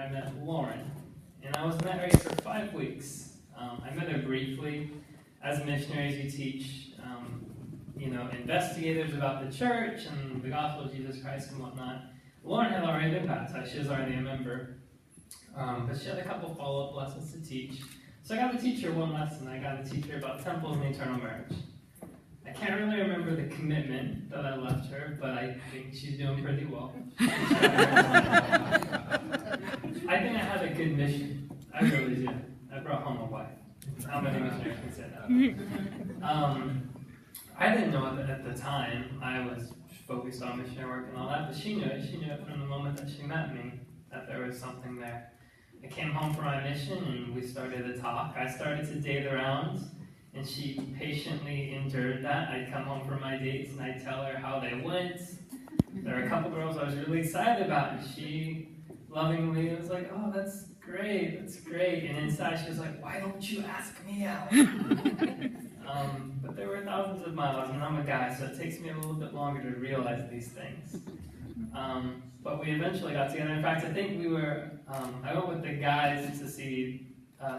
I met Lauren. And I was in that area for 5 weeks. I met her briefly. As missionaries, you teach, investigators about the church and the gospel of Jesus Christ and whatnot. Lauren had already been baptized. She was already a member. But she had a couple follow-up lessons to teach. So I got to teach her one lesson. I got to teach her about temples and eternal marriage. I can't really remember the commitment that I left her, but I think she's doing pretty well. I think I had a good mission. I really do. I brought home a wife. How many missionaries can say that? I didn't know at the time. I was focused on missionary work and all that, but she knew it. She knew it from the moment that she met me, that there was something there. I came home from my mission and we started to talk. I started to date around and she patiently endured that. I'd come home from my dates and I'd tell her how they went. There were a couple girls I was really excited about and she lovingly was like, oh, that's great. And inside she was like, why don't you ask me out? But there were thousands of miles and I'm a guy, so it takes me a little bit longer to realize these things. But we eventually got together. In fact, I think I went with the guys to see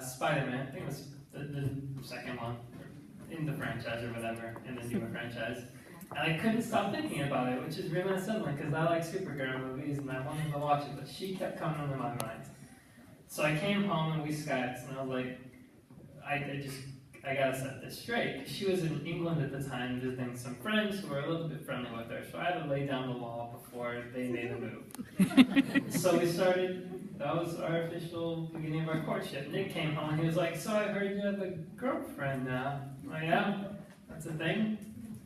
Spider-Man. I think it was the second one in the franchise or whatever, in the newer franchise. And I couldn't stop thinking about it, which is really unsettling because I like superhero movies and I wanted to watch it, but she kept coming into my mind. So I came home and we Skyped and I was like, I gotta set this straight. She was in England at the time visiting some friends who were a little bit friendly with her, so I had to lay down the law before they made a move. So we started, that was our official beginning of our courtship. Nick came home and he was like, so I heard you have a girlfriend now. Oh yeah, that's a thing.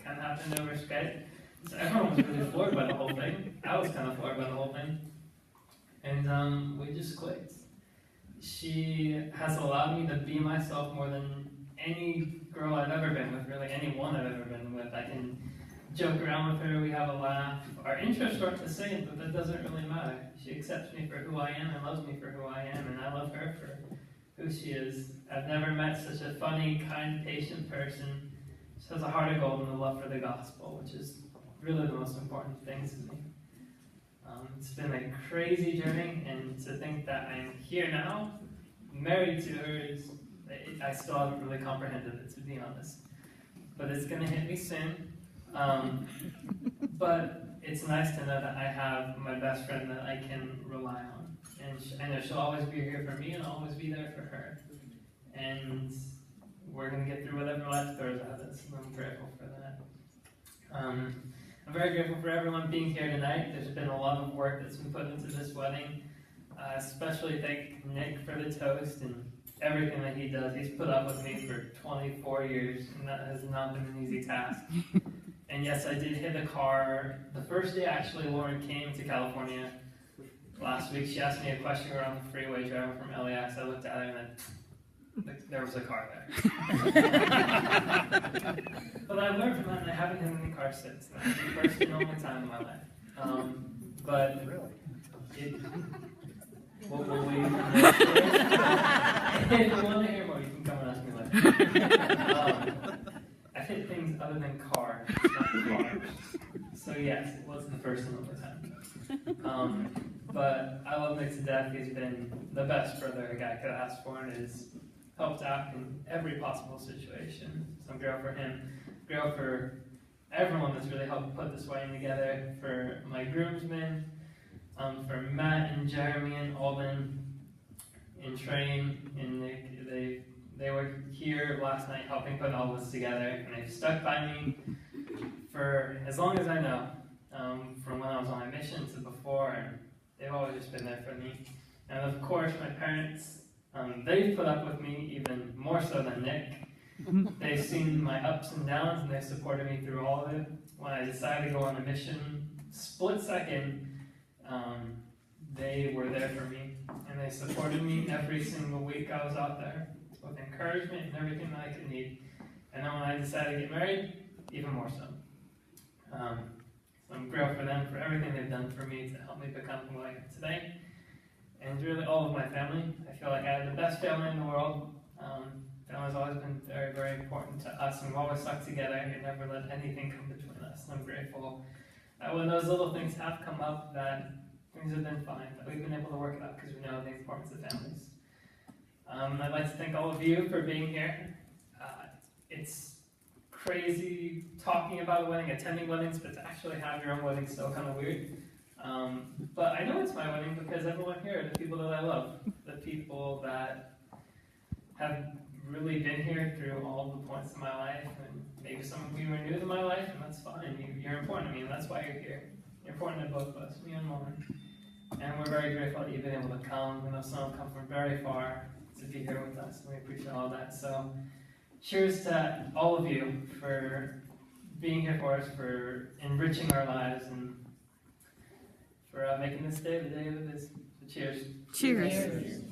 Kind of happened over Skype. So everyone was really floored by the whole thing. I was kind of floored by the whole thing. And we just clicked. She has allowed me to be myself more than any girl I've ever been with, really anyone I've ever been with. I can joke around with her, we have a laugh. Our interests aren't the same, but that doesn't really matter. She accepts me for who I am and loves me for who I am, and I love her for who she is. I've never met such a funny, kind, patient person. She has a heart of gold and a love for the gospel, which is really the most important thing to me. It's been a crazy journey, and to think that I'm here now, married to her, I still haven't really comprehended it, to be honest. But it's going to hit me soon. But it's nice to know that I have my best friend that I can rely on. And I know she'll always be here for me, and I'll always be there for her. And we're going to get through whatever life throws at us, and I'm grateful for that. I'm very grateful for everyone being here tonight. There's been a lot of work that's been put into this wedding. Especially thank Nick for the toast and everything that he does. He's put up with me for 24 years, and that has not been an easy task. And yes, I did hit a car. The first day, actually, Lauren came to California last week. She asked me a question. We were on the freeway driving from LAX. I looked at her and then there was a car there. But I've learned from that, and I haven't hit any car since. That's the first and only time in my life. But we'll wait. If you want to hear more, you can come and ask me later. I've hit things other than cars, not cars. So yes, it wasn't the first and only time. But I love Nick to death. He's been the best brother a guy could ask for, and has helped out in every possible situation. So I'm grateful for him. Grateful for everyone that's really helped put this wedding together. For my groomsmen, for Matt and Jeremy and Alden and Train and Nick. They were here last night helping put all this together, and they've stuck by me for as long as I know, from when I was on my mission to before, and they've always just been there for me. And of course, my parents, they've put up with me even more so than Nick. They've seen my ups and downs, and they've supported me through all of it. When I decided to go on a mission, split second, they were there for me, and they supported me every single week I was out there with encouragement and everything that I could need. And then when I decided to get married, even more so. So I'm grateful for them, for everything they've done for me to help me become who I am today. And really all of my family. I feel like I have the best family in the world. Family's always been very, very important to us, and we've always stuck together and never let anything come between us. And I'm grateful that when those little things have come up, that Things have been fine, but we've been able to work it out because we know the importance of families. I'd like to thank all of you for being here. It's crazy talking about a wedding, attending weddings, but to actually have your own wedding is still kind of weird. But I know it's my wedding because everyone here are the people that I love, the people that have really been here through all the points in my life, and maybe some of you are new to my life, and that's fine. You're important to me, and that's why you're here. You're important to both of us, me and Lauren. And we're very grateful that you've been able to come. We know some have come from very far to be here with us, and we appreciate all that. So, cheers to all of you for being here for us, for enriching our lives, and for making this day the day that it is. So cheers. Cheers.